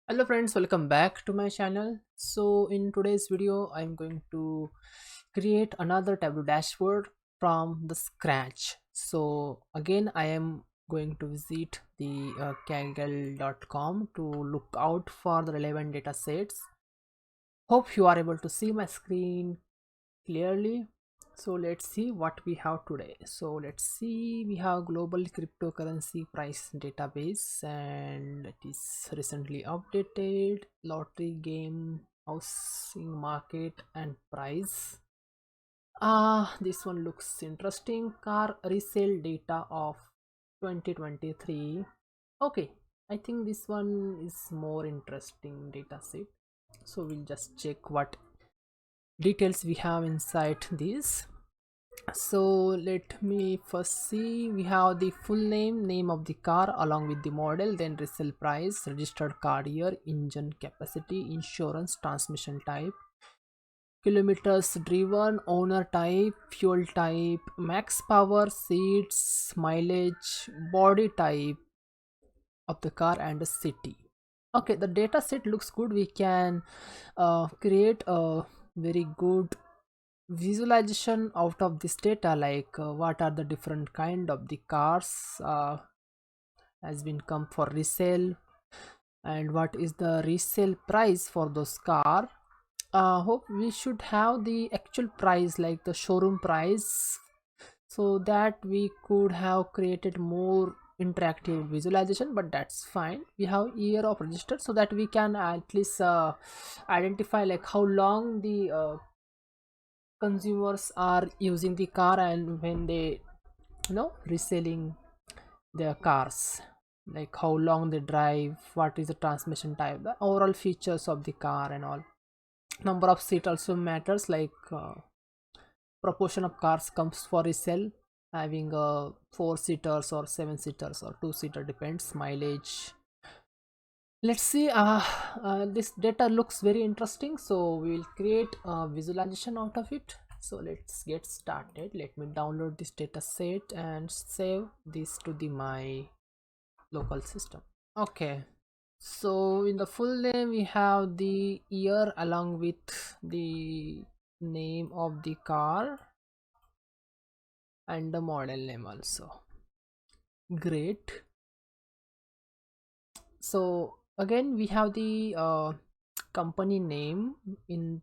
Hello friends, welcome back to my channel. So in today's video I'm going to create another Tableau dashboard from the scratch. So again I am going to visit the kaggle.com to look out for the relevant data sets. Hope you are able to see my screen clearly. So let's see what we have today. So let's see, we have global cryptocurrency price database and it is recently updated. Lottery game, housing market and price. This one looks interesting. Car resale data of 2023. Okay, I think this one is more interesting data set. So we'll just check what details we have inside this. So let me first see, we have the full name of the car along with the model, then resale price, registered car year, engine capacity, insurance, transmission type, kilometers driven, owner type, fuel type, max power, seats, mileage, body type of the car and the city. Okay, the data set looks good. We can create a very good visualization out of this data, like what are the different kind of the cars has been come for resale, and what is the resale price for those car. Hope we should have the actual price, like the showroom price, so that we could have created more interactive visualization, but that's fine. We have year of register so that we can at least identify like how long the consumers are using the car and when they reselling their cars, like how long they drive, what is the transmission type, the overall features of the car and all. Number of seat also matters, like proportion of cars comes for resale, having four seaters or seven seaters or two seater, depends. Mileage, let's see. This data looks very interesting, so we will create a visualization out of it. So let's get started. Let me download this data set and save this to the my local system. Okay, so in the full name we have the year along with the name of the car and the model name also. Great. So again we have the company name in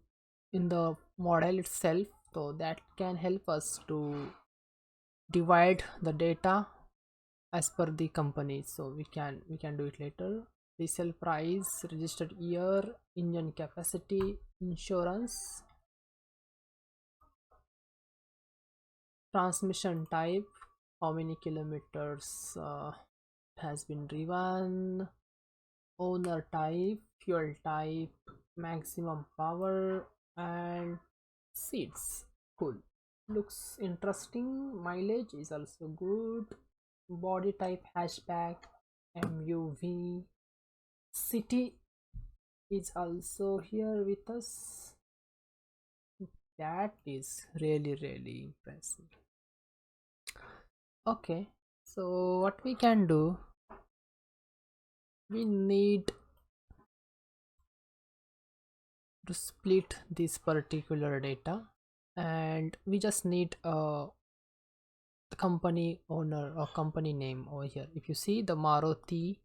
the model itself, so that can help us to divide the data as per the company. So we can do it later. Resale price, registered year, engine capacity, insurance, transmission type, how many kilometers has been driven, owner type, fuel type, maximum power, and seats. Cool. Looks interesting. Mileage is also good. Body type hatchback, MUV. City is also here with us. That is really impressive. Okay, so what we can do, we need to split this particular data, and we just need the company owner or company name over here. If you see the Maruti,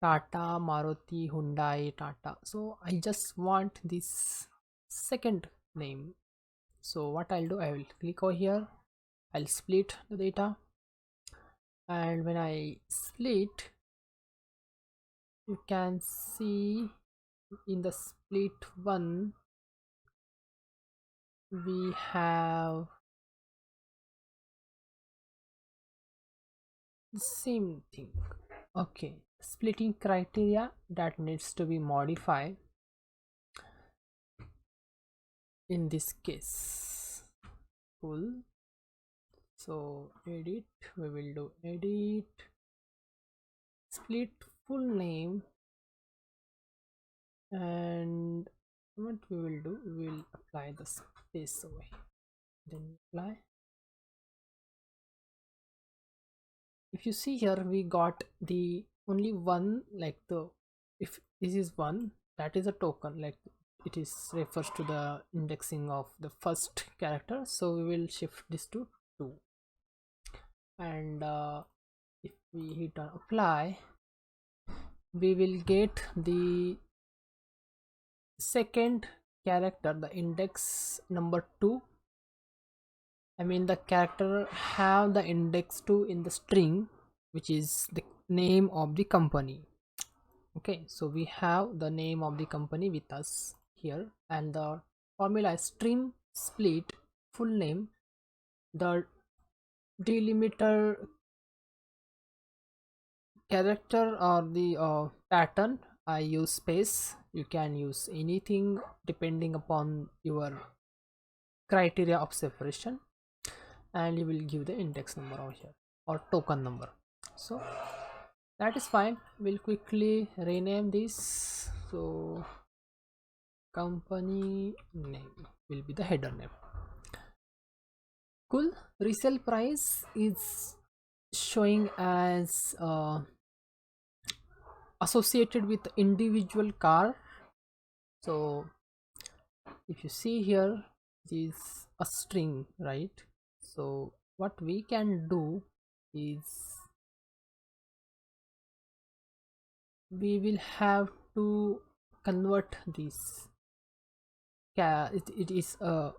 Tata, Maruti, Hyundai, Tata, so I just want this second name. So what I'll do, I will click over here, I'll split the data, and when I split, you can see in the split one we have the same thing. Okay, splitting criteria that needs to be modified in this case. Cool. So edit, we will do edit, split full name, and what we will do, we will apply the space away, then apply. If you see here, we got the only one, like the if this is 1, that is a token, like it is refers to the indexing of the first character, so we will shift this to 2. And if we hit on apply, we will get the second character, the index number 2. I mean the character have the index 2 in the string, which is the name of the company. Okay, so we have the name of the company with us here, and the formula is string split full name. The delimiter character or the pattern, I use space. You can use anything depending upon your criteria of separation, and you will give the index number over here or token number. So that is fine. We'll quickly rename this. So company name will be the header name. Cool. Resale price is showing as associated with individual car. So if you see here, it is a string, right? So what we can do is we will have to convert this. It is a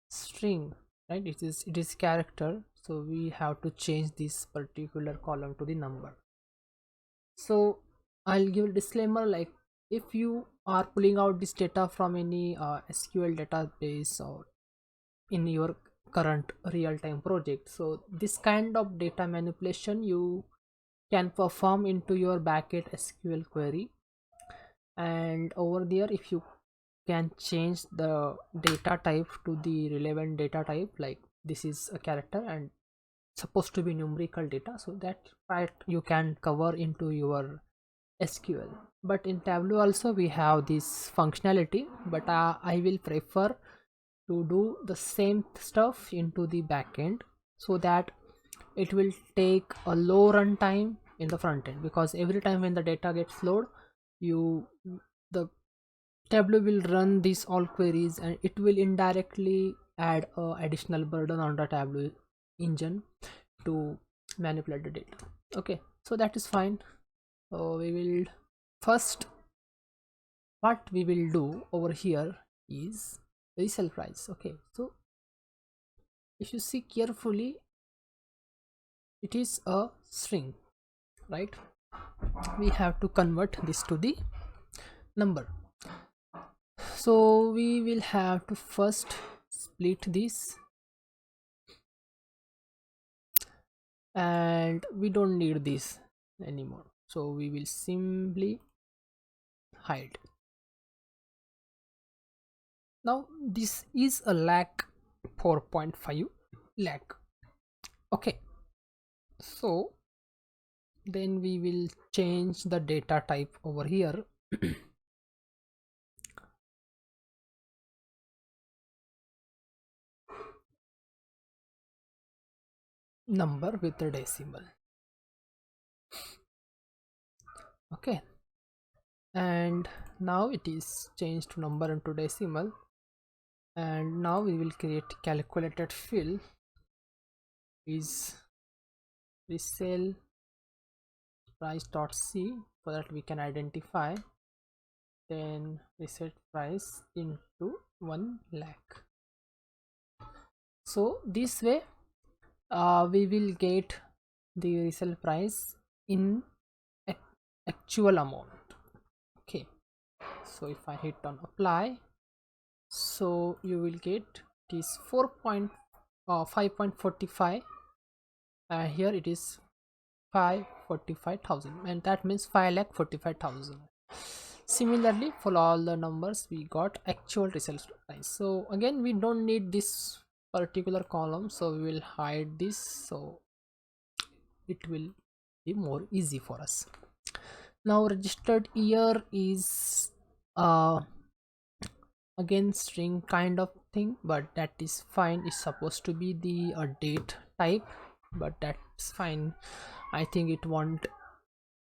string, right? It is character, so we have to change this particular column to the number. So I'll give a disclaimer, like if you are pulling out this data from any SQL database or in your current real-time project, so this kind of data manipulation you can perform into your backend SQL query. And over there, if you can change the data type to the relevant data type, like this is a character and supposed to be numerical data, so that part you can cover into your SQL. But in Tableau also we have this functionality, but I will prefer to do the same stuff into the backend, so that it will take a low runtime in the front end, because every time when the data gets load, you the Tableau will run these all queries, and it will indirectly add a additional burden on the Tableau engine to manipulate the data. Okay, so that is fine. So we will first, what we will do over here is resale price. Okay, so if you see carefully, it is a string, right? We have to convert this to the number. So we will have to first split this, and we don't need this anymore, so we will simply hide. Now this is a lakh 4.5 lakh. Okay, so then we will change the data type over here. Number with a decimal. Okay, and now it is changed to number into decimal, and now we will create calculated fill is resale price.c, so that we can identify, then reset price into 1 lakh. So this way we will get the resale price in actual amount. Okay, so if I hit on apply, so you will get this 5.45, here it is 545,000, and that means 5,45,000. Similarly, for all the numbers we got actual resale price. So again, we don't need this particular column, so we will hide this, so it will be more easy for us. Now registered year is again string kind of thing, but that is fine. It's supposed to be the date type, but that's fine. I think it won't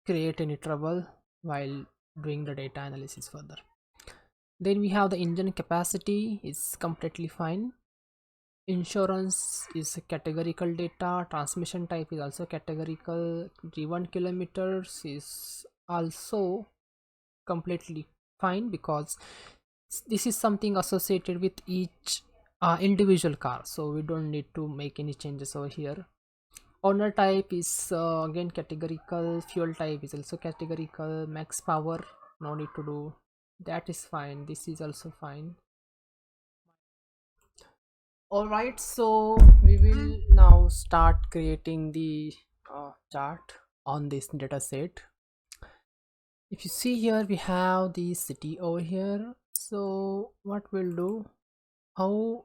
create any trouble. while doing the data analysis further. Then we have the engine capacity is completely fine. Insurance is categorical data. Transmission type is also categorical. Driven kilometers is also completely fine because this is something associated with each individual car, so we don't need to make any changes over here. Owner type is again categorical. Fuel type is also categorical. Max power, no need to do, that is fine. This is also fine. All right, so we will now start creating the chart on this data set. If you see here, we have the city over here. So what we'll do, how,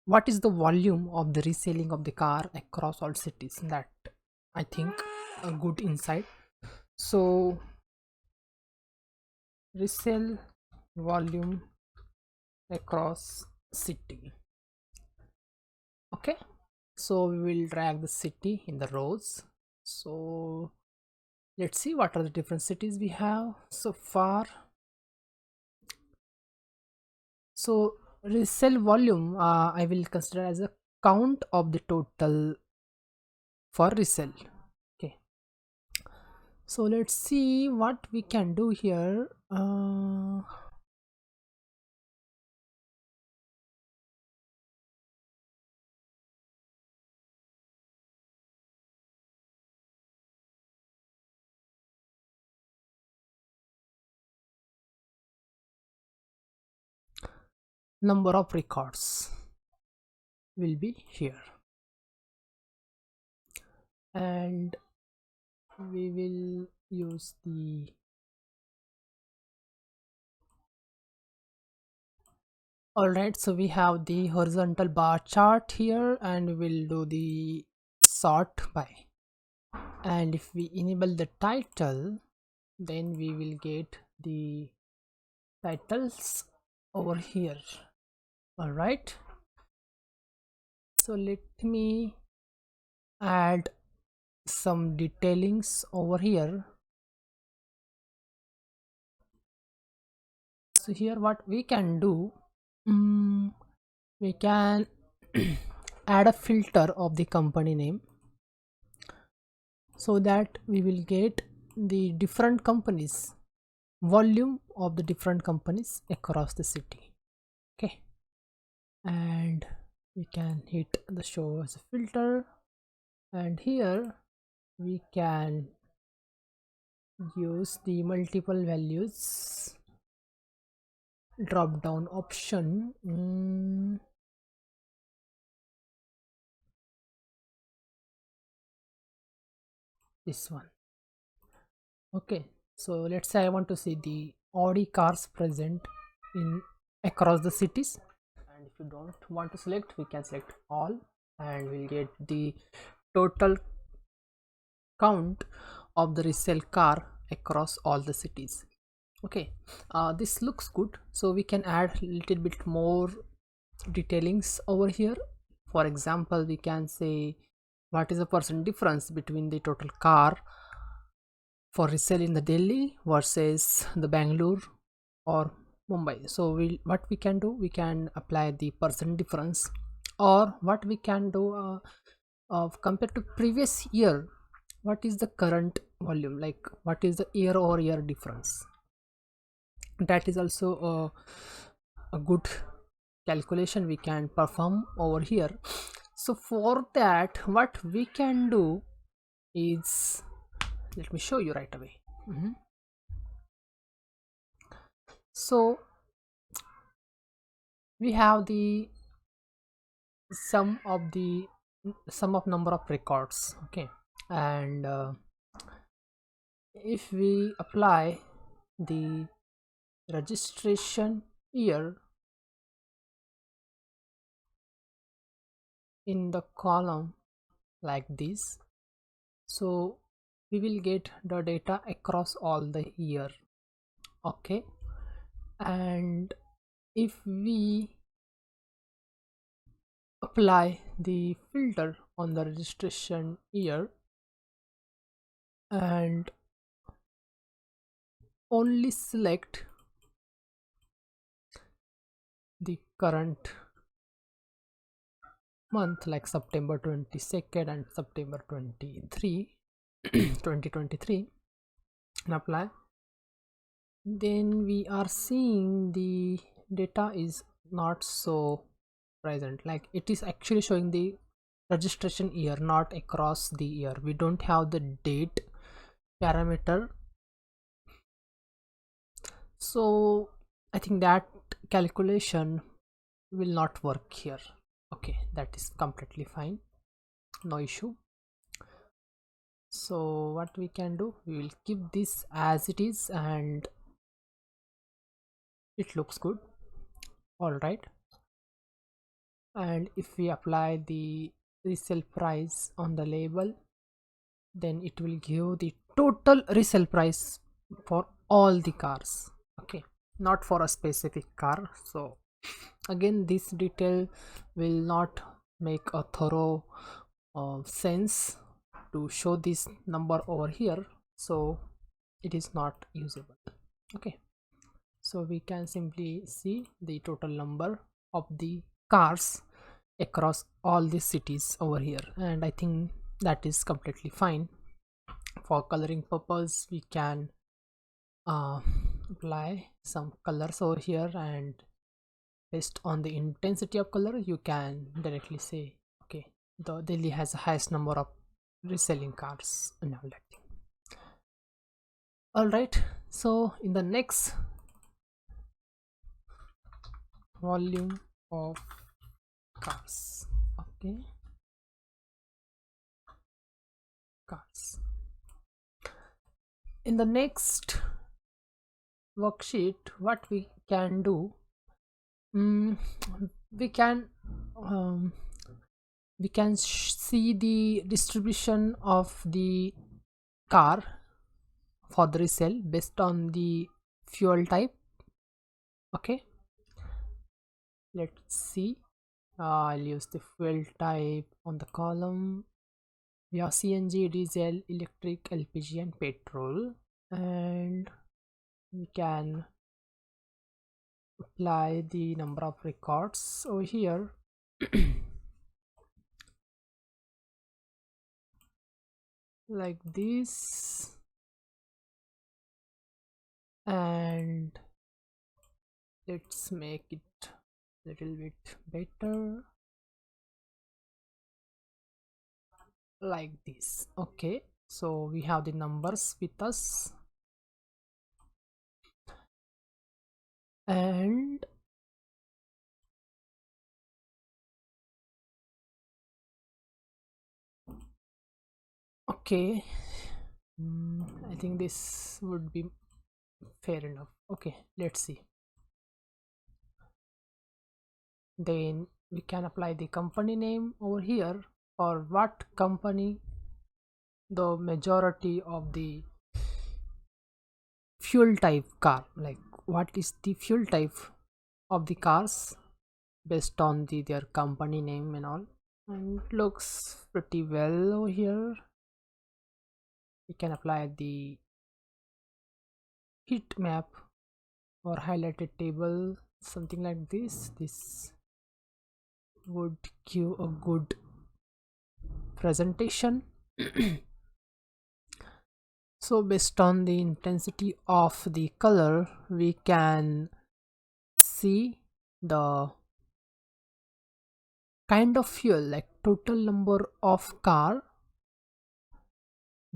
what is the volume of the reselling of the car across all cities? That, I think, a good insight. So resale volume across city. Okay, so we will drag the city in the rows. So let's see what are the different cities we have so far. So resale volume, I will consider as a count of the total for resale. Okay, so let's see what we can do here. Number of records will be here, and we will use the, all right, so we have the horizontal bar chart here, and we'll do the sort by, and if we enable the title, then we will get the titles over here. All right, so let me add some detailings over here. So here what we can do, we can add a filter of the company name, so that we will get the different companies, volume of the different companies across the city. Okay, and we can hit the show as a filter, and here we can use the multiple values drop down option. This one. Okay, so let's say I want to see the Audi cars present in across the cities, and if you don't want to select, we can select all, and we'll get the total count of the resale car across all the cities. Okay, this looks good, so we can add a little bit more detailings over here. For example, we can say what is the percent difference between the total car for resale in the Delhi versus the Bangalore or Mumbai. So what we can do, we can apply the percent difference, or what we can do, of compared to previous year, what is the current volume, like what is the year over year difference. That is also a good calculation we can perform over here. So for that, what we can do is, let me show you right away. So we have the sum of number of records. Okay, and if we apply the registration year in the column like this, so we will get the data across all the year. Okay, and if we apply the filter on the registration year, and only select the current month like September 22nd and September 23 2023 and apply. Then we are seeing the data is not so present, like it is actually showing the registration year, not across the year. We don't have the date parameter, so I think that calculation will not work here. Okay, that is completely fine, no issue. So what we can do, we will keep this as it is and it looks good. All right, and if we apply the resale price on the label, then it will give the total resale price for all the cars. Okay, not for a specific car. So again, this detail will not make a thorough sense to show this number over here, so it is not usable. Okay, so we can simply see the total number of the cars across all the cities over here, and I think that is completely fine. For coloring purpose, we can uh, apply some colors over here, and based on the intensity of color you can directly say, okay, the Delhi has the highest number of reselling cars and all that thing. All right, so in the next, volume of cars. Okay, cars. In the next worksheet, what we can do, mm, we can um, see the distribution of the car for the resale based on the fuel type. Okay, let's see. I'll use the fuel type on the column. We have CNG, diesel, electric, LPG and petrol, and we can apply the number of records over here. Like this, and let's make it a little bit better, like this. Okay, so we have the numbers with us, and okay, I think this would be fair enough. Okay, let's see. Then we can apply the company name over here, or what company the majority of the fuel type car, like what is the fuel type of the cars based on their company name and all, and it looks pretty well over here. We can apply the heat map or highlighted table, something like this would give a good presentation. So based on the intensity of the color, we can see the kind of fuel, like total number of car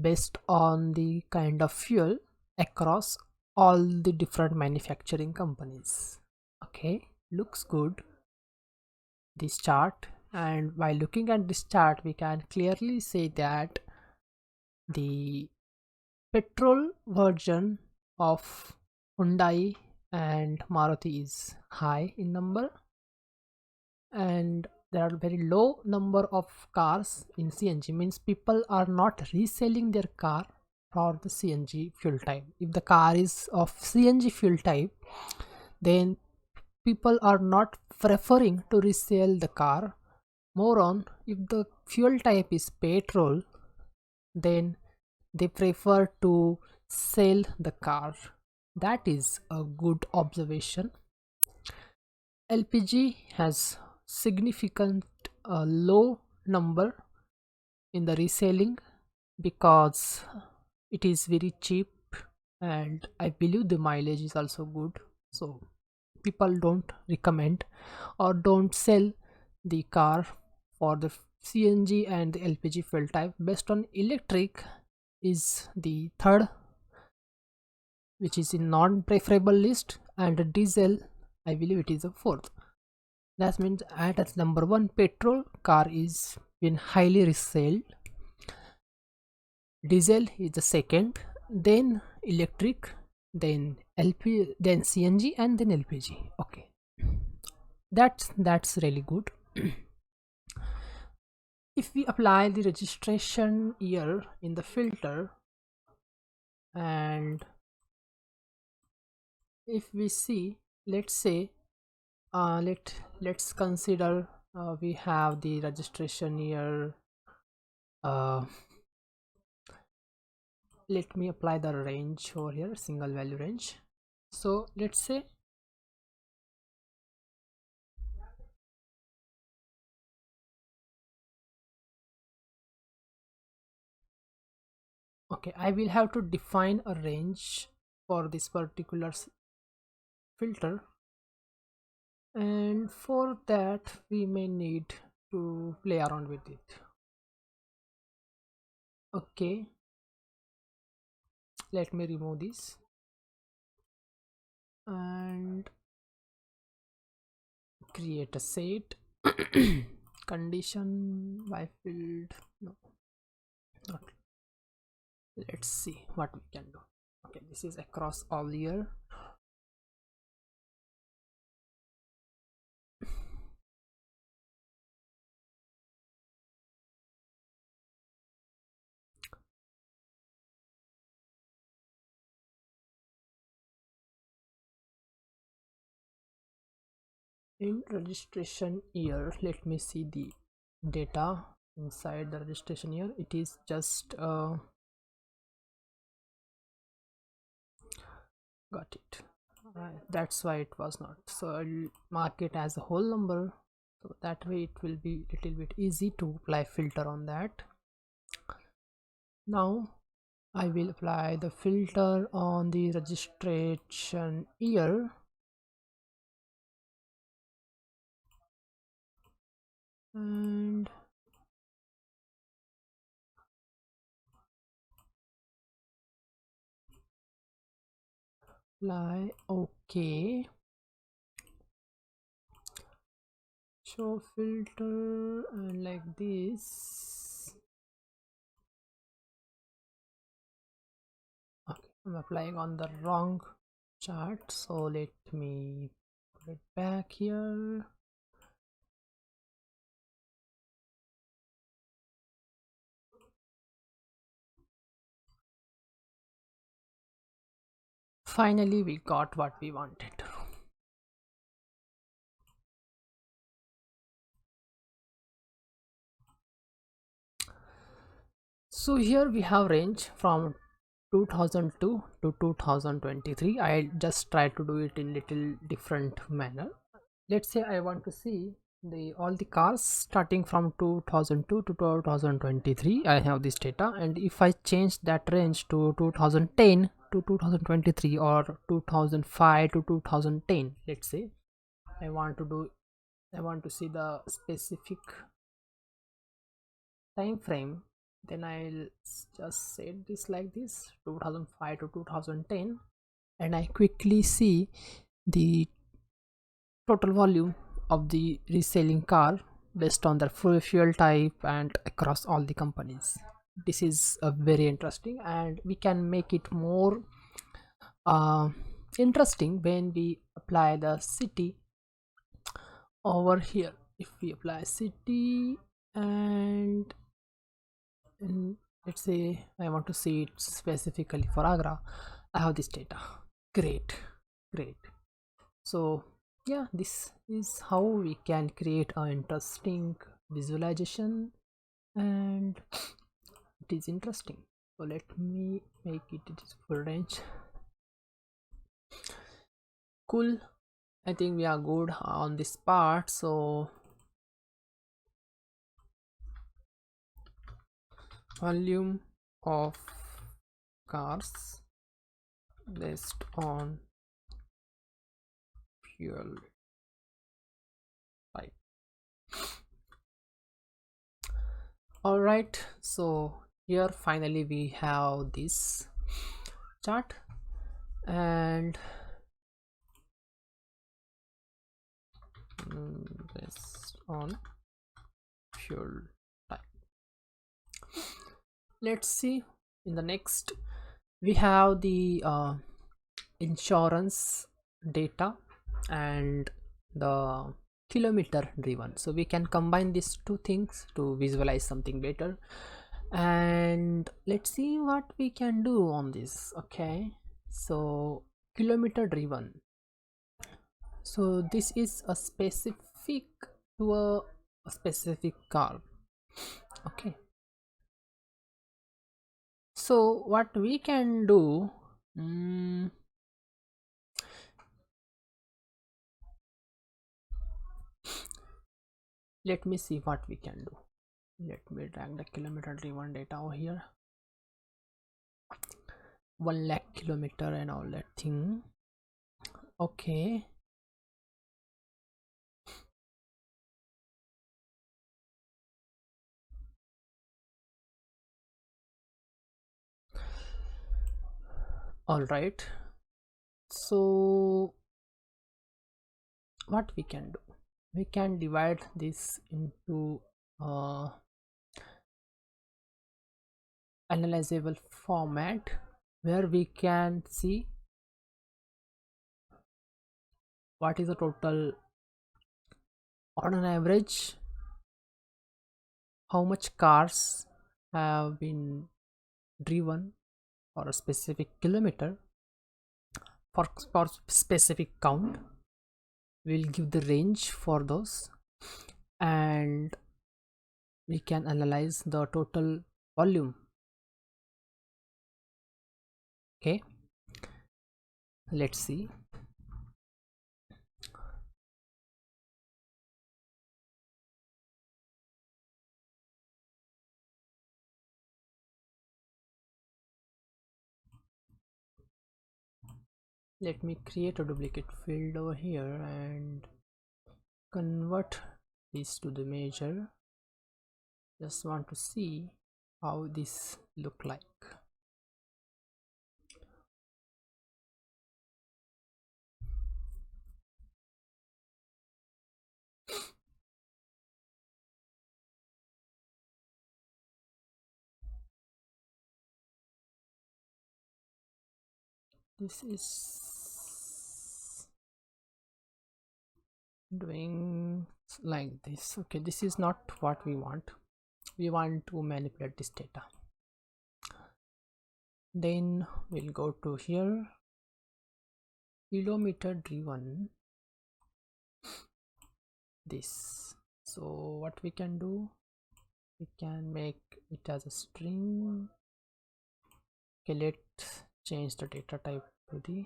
based on the kind of fuel across all the different manufacturing companies. Okay, looks good, this chart. And by looking at this chart, we can clearly say that the petrol version of Hyundai and Maruti is high in number, and there are very low number of cars in CNG, means people are not reselling their car for the CNG fuel type. If the car is of CNG fuel type, then people are not preferring to resell the car. More on, if the fuel type is petrol, then they prefer to sell the car. That is a good observation. LPG has significant low number in the reselling because it is very cheap, and I believe the mileage is also good. So people don't recommend or don't sell the car for the CNG and the LPG fuel type. Based on electric is the third, which is in non-preferable list, and diesel, I believe it is the fourth. That means at number one, petrol car is been highly resold. Diesel is the second, then electric, then LP, then CNG, and then LPG. Okay, that's really good. If we apply the registration year in the filter, and if we see, let's say, let's consider we have the registration year. uh, Let me apply the range over here, single value range. So let's say, okay, I will have to define a range for this particular filter, and for that we may need to play around with it. Okay, let me remove this and create a set. Condition by field, no, not. Let's see what we can do. Okay, this is across all year. In registration year, let me see the data inside the registration year. It is just got it. That's why it was not, so I'll mark it as a whole number, so that way it will be little bit easy to apply filter on that. Now I will apply the filter on the registration year, and apply okay, show filter, and like this. Okay, I'm applying on the wrong chart, so let me put it back here. Finally we got what we wanted. So here we have range from 2002 to 2023. I just try to do it in little different manner. Let's say I want to see the all the cars starting from 2002 to 2023. I have this data, and if I change that range to 2010 to 2023 or 2005 to 2010, let's say I want to do, I want to see the specific time frame, then I'll just set this like this, 2005 to 2010, and I quickly see the total volume of the reselling car based on their fuel type and across all the companies. This is very interesting, and we can make it more uh, interesting when we apply the city over here. If we apply city, and let's say I want to see it specifically for Agra, I have this data. Great, great. So yeah, this is how we can create an interesting visualization, and it is interesting. So let me make it is full range. Cool. I think we are good on this part. So volume of cars based on fuel type. All right, so here finally we have this chart, and based on fuel type. Let's see. In the next we have the insurance data and the kilometer driven, so we can combine these two things to visualize something better. And let's see what we can do on this. Okay, so kilometer driven, so this is a specific to a specific car. Okay, so what we can do, mm, let me see what we can do. Let me drag the kilometer driven data over here. 1 lakh kilometer and all that thing. Okay, all right. So what we can do, we can divide this into analyzable format where we can see what is the total on an average, how much cars have been driven for a specific kilometer, for specific count. We'll give the range for those, and we can analyze the total volume. Okay, let's see. Let me create a duplicate field over here and convert this to the measure. Just want to see how this look like. This is doing like this. Okay, this is not what we want. We want to manipulate this data. Then we'll go to here, kilometer driven, this. So what we can do, we can make it as a string. Okay, let's change the data type to the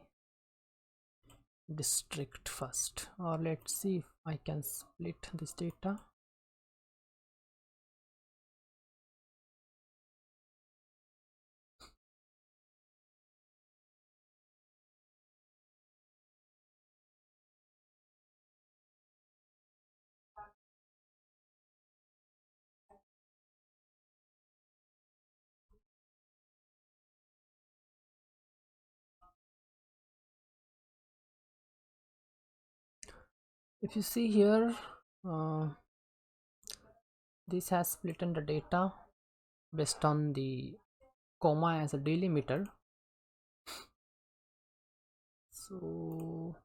district first, or let's see if I can split this data. If you see here, this has split the data based on the comma as a delimiter. So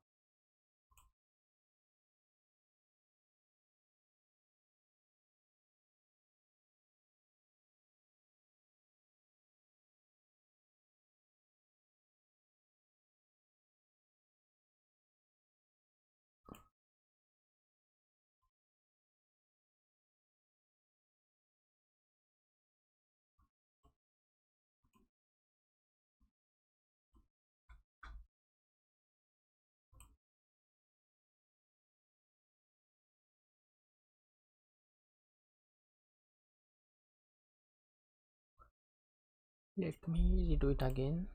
Let me redo it again.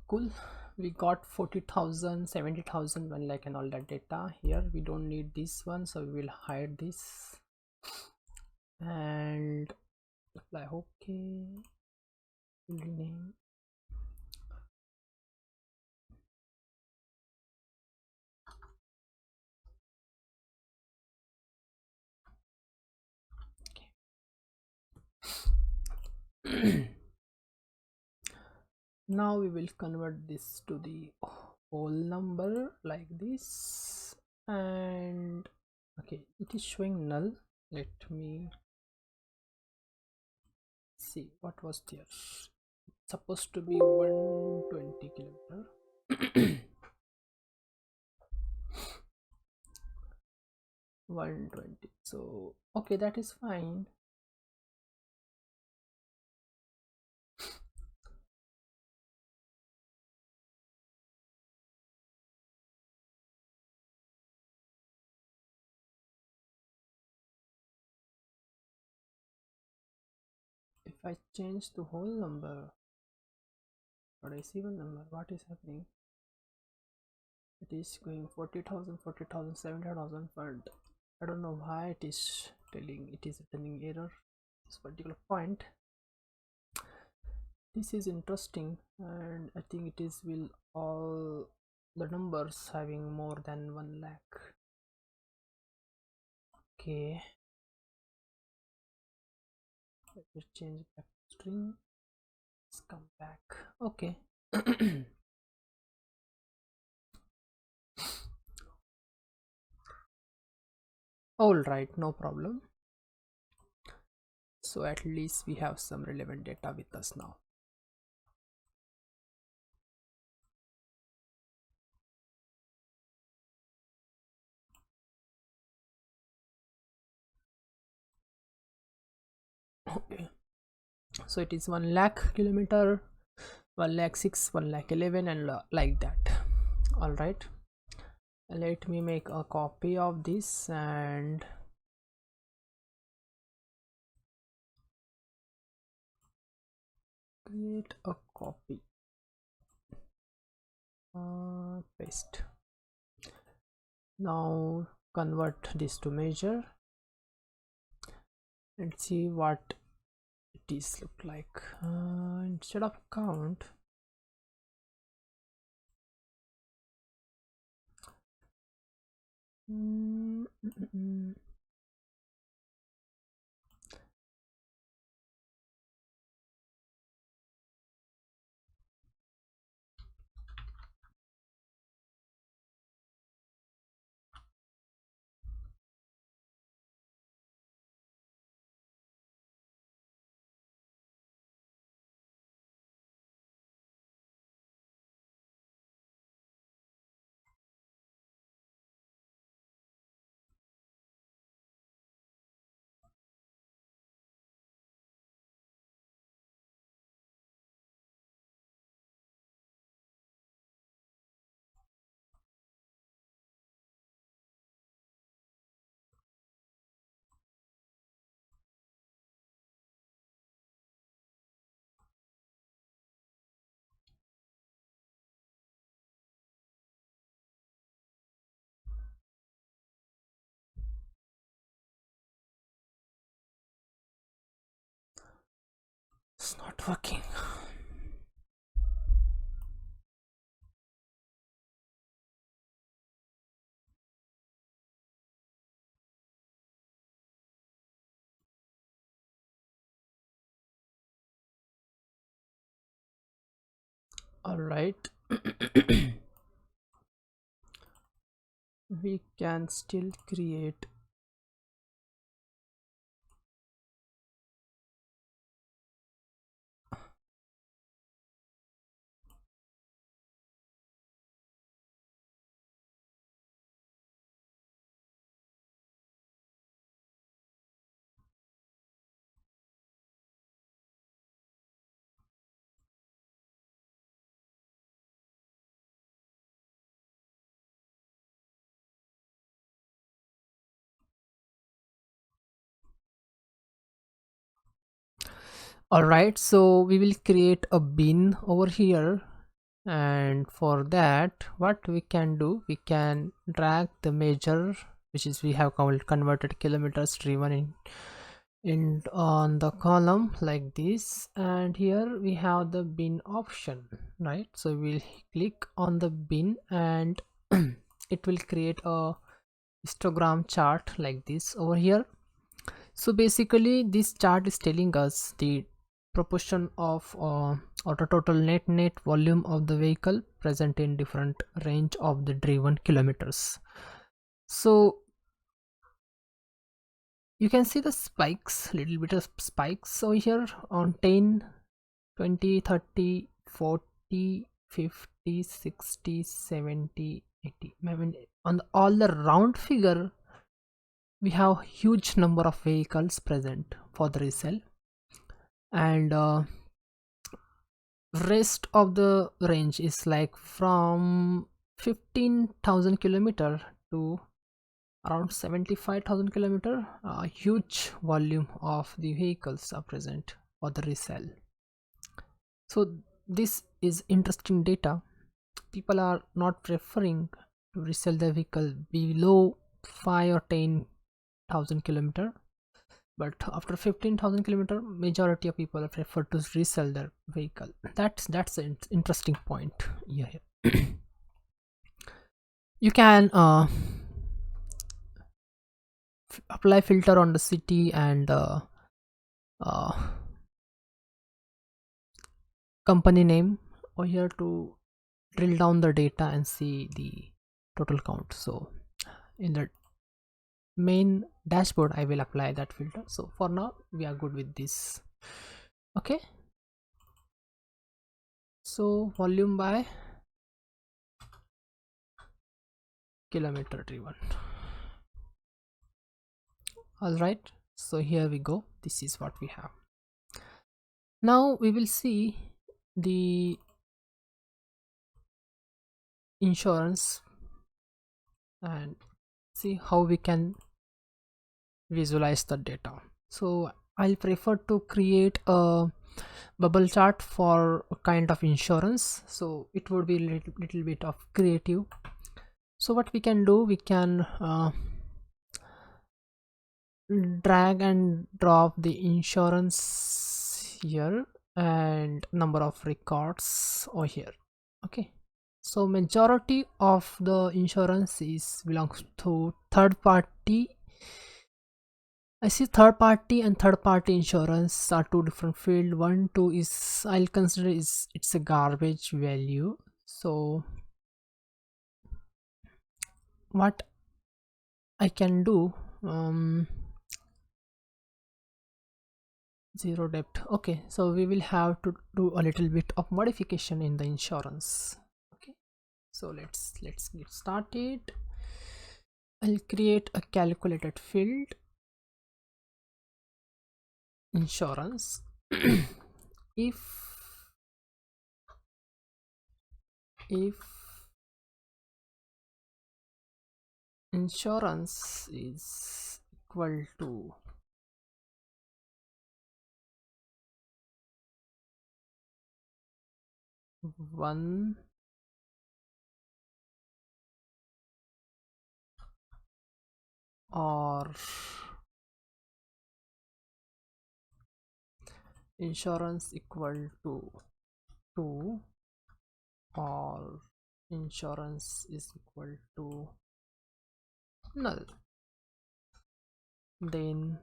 Cool. We got 40,000, 70,000, 1 lakh and all that data here. We don't need this one, so we will hide this and apply. Okay, we'll rename. Okay. Now we will convert this to the whole number like this, and okay, it is showing null. Let me see what was there. Supposed to be 120 kilometer. 120, so okay, that is fine. If I change the whole number or receiver number, what is happening? It is going 40,000, 40,000, 70,000, but I don't know why it is telling, it is returning error this particular point. This is interesting, and I think it is will all the numbers having more than 1 lakh. Okay, let me change back to string. Let's come back. Okay. All right, no problem. So at least we have some relevant data with us now. Okay, so it is 1 lakh kilometer, 1 lakh 6, 1 lakh 11, and like that. All right, let me make a copy of this and create a copy. Paste. Now convert this to measure and see what it is look like. Instead of count, mm, mm, mm, It's not working. All right. We can still create. All right, so we will create a bin over here, and for that what we can do, we can drag the measure, which is we have converted kilometers driven in on the column like this, and here we have the bin option, right? So we'll click on the bin and it will create a histogram chart like this over here. So basically this chart is telling us the proportion of or the total net volume of the vehicle present in different range of the driven kilometers. So you can see the spikes, little bit of spikes over here on 10, 20, 30, 40, 50, 60, 70, 80. I mean, on all the round figure we have huge number of vehicles present for the resale, and rest of the range is like from 15,000 kilometer to around 75,000 kilometer. A huge volume of the vehicles are present for the resale. So this is interesting data. People are not preferring to resell their vehicle below 5 or 10,000 kilometer, but after 15,000 kilometer majority of people prefer to resell their vehicle. That's an interesting point here. You can apply filter on the city and uh, company name over here to drill down the data and see the total count. So in the main dashboard I will apply that filter. So for now we are good with this. Okay, so volume by kilometer driven. All right, so here we go, this is what we have. Now we will see the insurance and see how we can visualize the data. So I'll prefer to create a bubble chart for a kind of insurance, so it would be little bit of creative. So what we can do, we can drag and drop the insurance here and number of records over here. Okay, so majority of the insurance is belongs to third party. I see third party and third party insurance are two different field. One two is, I'll consider is, it's a garbage value. So what I can do, zero depth. Okay, so we will have to do a little bit of modification in the insurance. Okay, so let's get started. I'll create a calculated field, insurance. if if insurance is equal to one or insurance equal to 2 or insurance is equal to null, then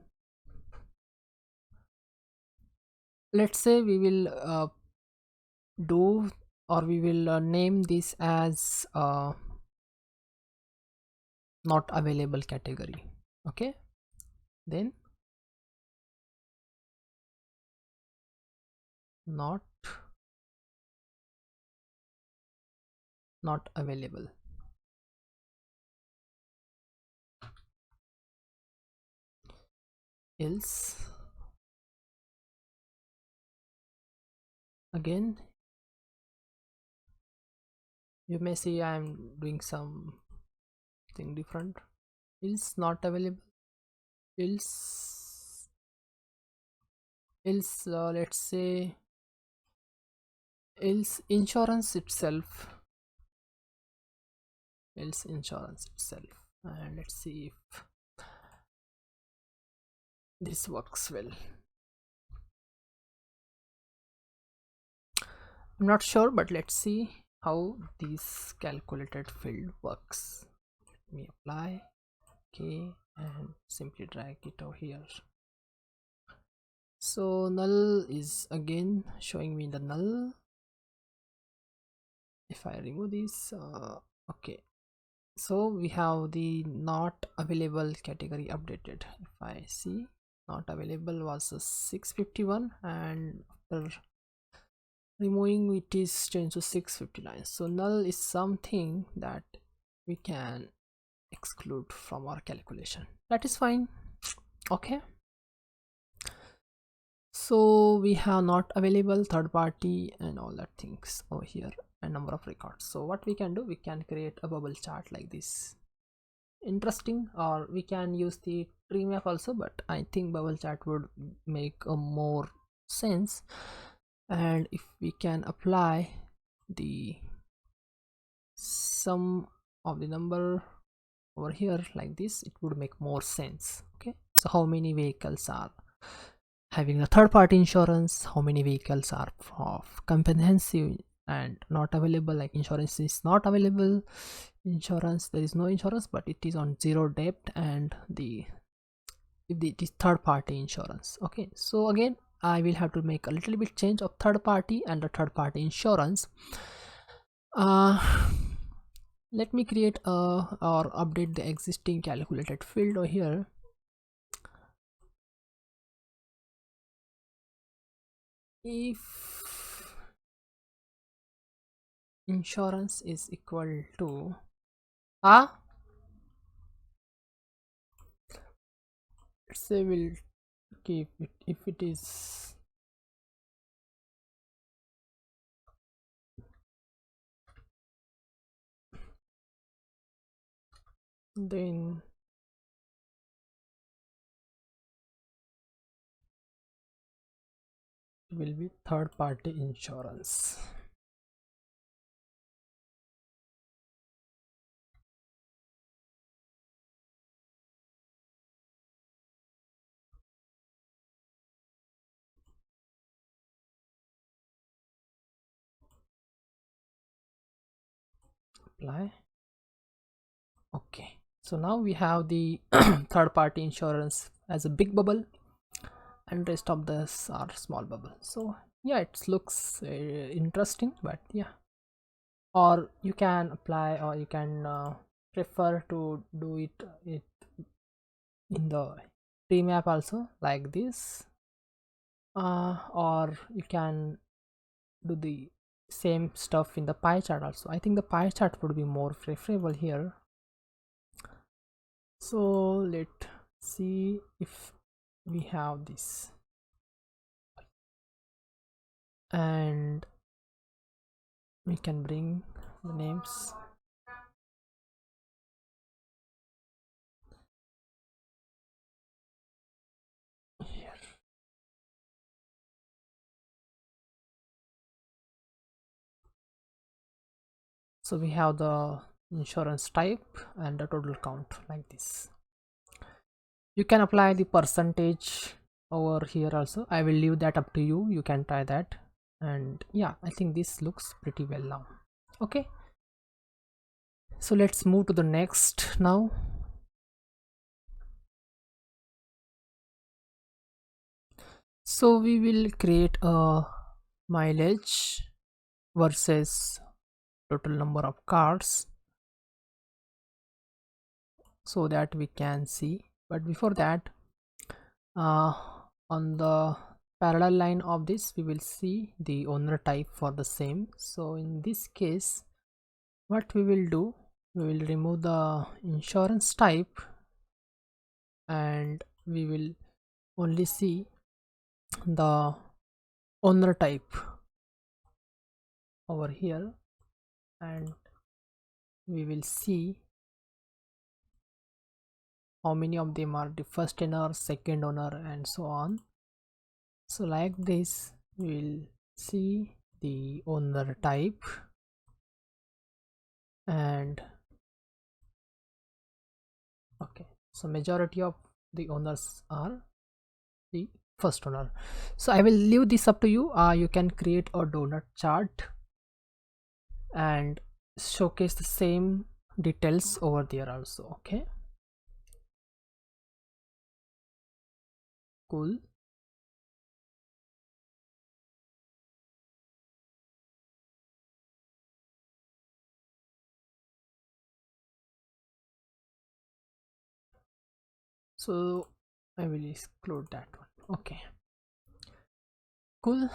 let's say we will do or we will name this as not available category. Okay, then not available, else again you may see I am doing something different. Else not available, else let's say else insurance itself, and let's see if this works well. I'm not sure, but let's see how this calculated field works. Let me apply. Okay, and simply drag it over here. So null is again showing me the null. If I remove this, okay, so we have the not available category updated. If I see, not available was a 651, and after removing it is changed to 659. So null is something that we can exclude from our calculation. That is fine. Okay, so we have not available, third party, and all that things over here, and number of records. So what we can do, we can create a bubble chart like this. Interesting, or we can use the tree map also, but I think bubble chart would make a more sense. And if we can apply the sum of the number over here like this, it would make more sense. Okay, so how many vehicles are having a third party insurance, how many vehicles are of comprehensive and not available, like insurance is not available, insurance there is no insurance but it is on zero debt, and the if it is third party insurance. Okay, so again I will have to make a little bit change of third party and the third party insurance. Let me create or update the existing calculated field over here. If insurance is equal to let's say we'll keep it, if it is then it will be third party insurance. Apply. Okay, so now we have the third party insurance as a big bubble and rest of this are small bubble. So yeah, it looks interesting, but yeah, or you can apply or you can prefer to do it in the tree map also like this, or you can do the same stuff in the pie chart also. I think the pie chart would be more preferable here. So let's see if we have this, and we can bring the names here. So we have the insurance type and the total count like this. You can apply the percentage over here also. I will leave that up to you, you can try that. And yeah, I think this looks pretty well now. Okay, so let's move to the next now. So we will create a mileage versus total number of cars so that we can see. But before that, uh, on the parallel line of this, we will see the owner type for the same. So in this case, what we will do, we will remove the insurance type and we will only see the owner type over here, and we will see how many of them are the first owner, second owner, and so on. So like this, we will see the owner type, and okay, so majority of the owners are the first owner. So I will leave this up to you. You can create a donut chart and showcase the same details over there also. Okay, cool. So I will exclude that one. Okay, cool.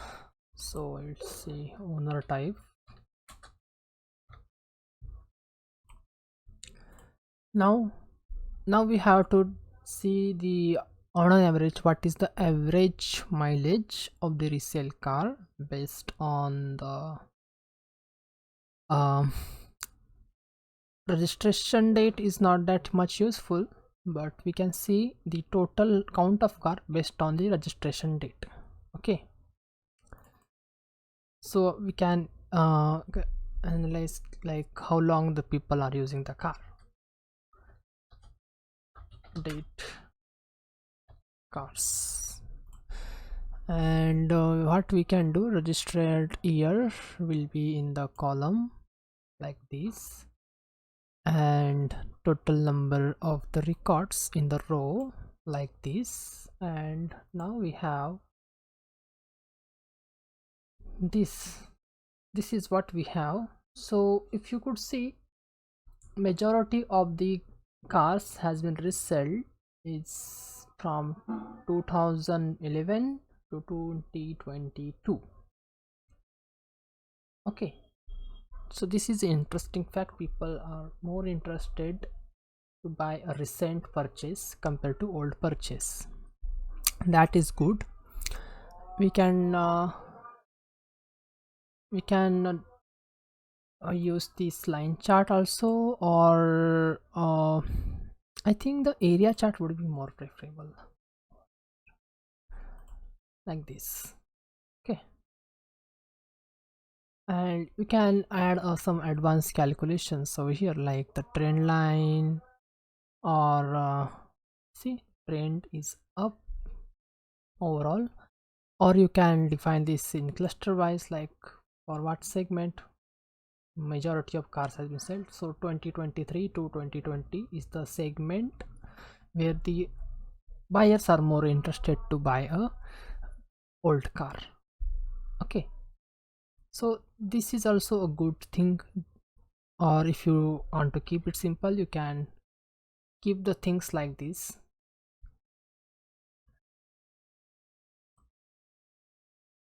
So let's see owner type. Now we have to see the, on an average, what is the average mileage of the resale car based on the um, registration date is not that much useful, but we can see the total count of car based on the registration date. Okay, so we can analyze like how long the people are using the car. Date cars, and what we can do, registered year will be in the column like this, and total number of the records in the row like this. And now we have this is what we have. So if you could see, majority of the cars has been resold is from 2011 to 2022. Okay, so this is an interesting fact. People are more interested to buy a recent purchase compared to old purchase. That is good. We can use this line chart also, or I think the area chart would be more preferable, like this. Okay, and we can add some advanced calculations over here, like the trend line, or see, trend is up overall, or you can define this in cluster wise, like for what segment majority of cars has been sold. So 2023 to 2020 is the segment where the buyers are more interested to buy a old car. Okay, so this is also a good thing, or if you want to keep it simple, you can keep the things like this,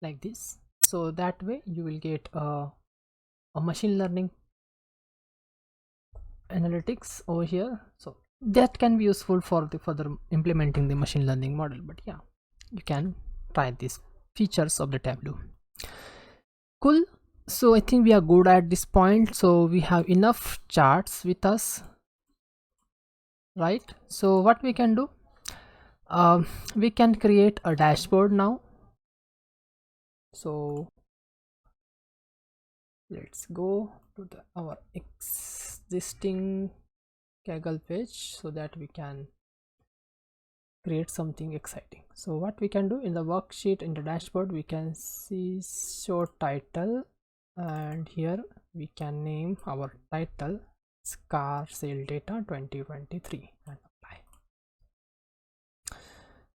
like this. So that way you will get a machine learning analytics over here. So that can be useful for the further implementing the machine learning model. But yeah, you can try these features of the Tableau. Cool. So I think we are good at this point. So we have enough charts with us, right? So what we can do, we can create a dashboard now. So let's go to our existing Kaggle page so that we can create something exciting. So what we can do in the worksheet, in the dashboard, we can see show title, and here we can name our title car sale data 2023 and apply.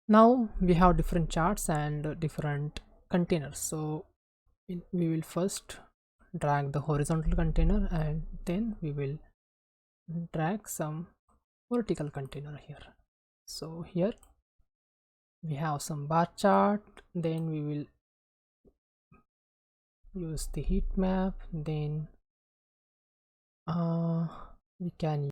Now we have different charts and different containers. So we will first drag the horizontal container, and then we will drag some vertical container here. So here we have some bar chart, then we will use the heat map, then we can.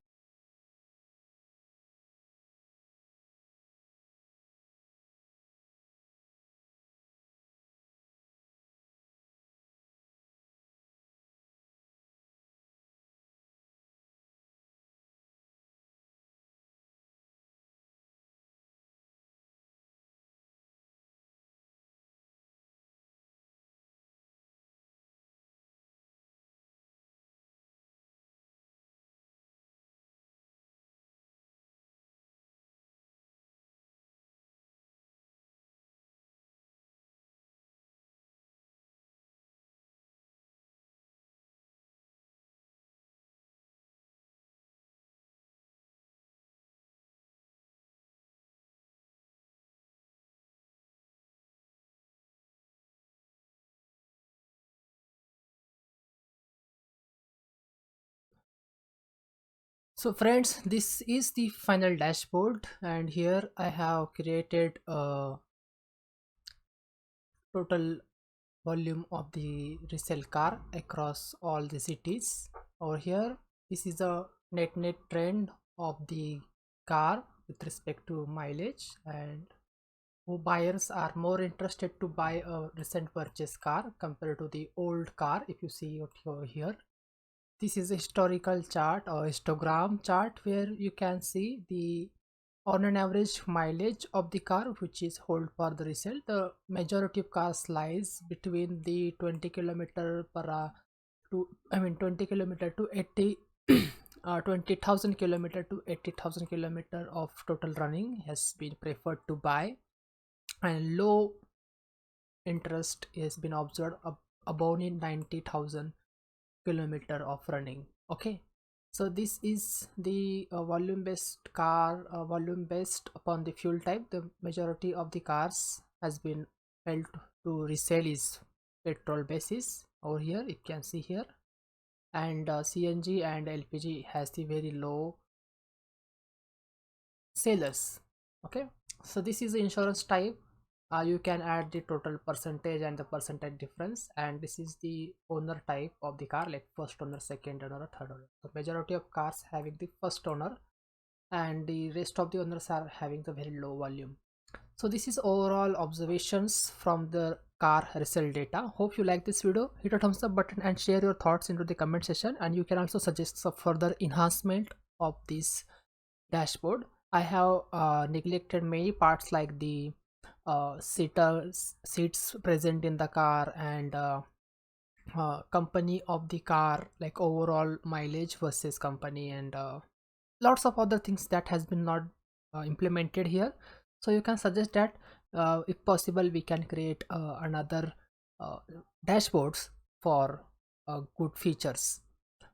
So friends, this is the final dashboard, and here I have created a total volume of the resale car across all the cities. Over here, this is the net trend of the car with respect to mileage, and who buyers are more interested to buy a recent purchase car compared to the old car. If you see it over here, this is a historical chart or histogram chart where you can see the on an average mileage of the car which is hold for the resale. The majority of cars lies between the 20 kilometer per to 20 kilometer to 80 20,000 kilometer to 80,000 kilometer of total running has been preferred to buy, and low interest has been observed above in 90,000 kilometer of running. Okay, so this is the volume based car, volume based upon the fuel type. The majority of the cars has been held to resale is petrol basis. Over here you can see here, and CNG and LPG has the very low sellers. Okay, so this is the insurance type. You can add the total percentage and the percentage difference, and this is the owner type of the car, like first owner, second owner, or third owner. The majority of cars having the first owner, and the rest of the owners are having the very low volume. So this is overall observations from the car resale data. Hope you like this video. Hit a thumbs up button and share your thoughts into the comment section, and you can also suggest some further enhancement of this dashboard. I have neglected many parts like the seats present in the car, and company of the car, like overall mileage versus company, and lots of other things that has been not implemented here. So you can suggest that if possible we can create another uh, dashboards for good features.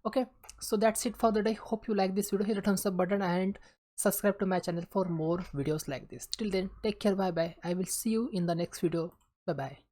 Okay, so that's it for the day. Hope you like this video. Hit the thumbs up button and subscribe to my channel for more videos like this. Till then, take care. Bye bye. I will see you in the next video. Bye bye.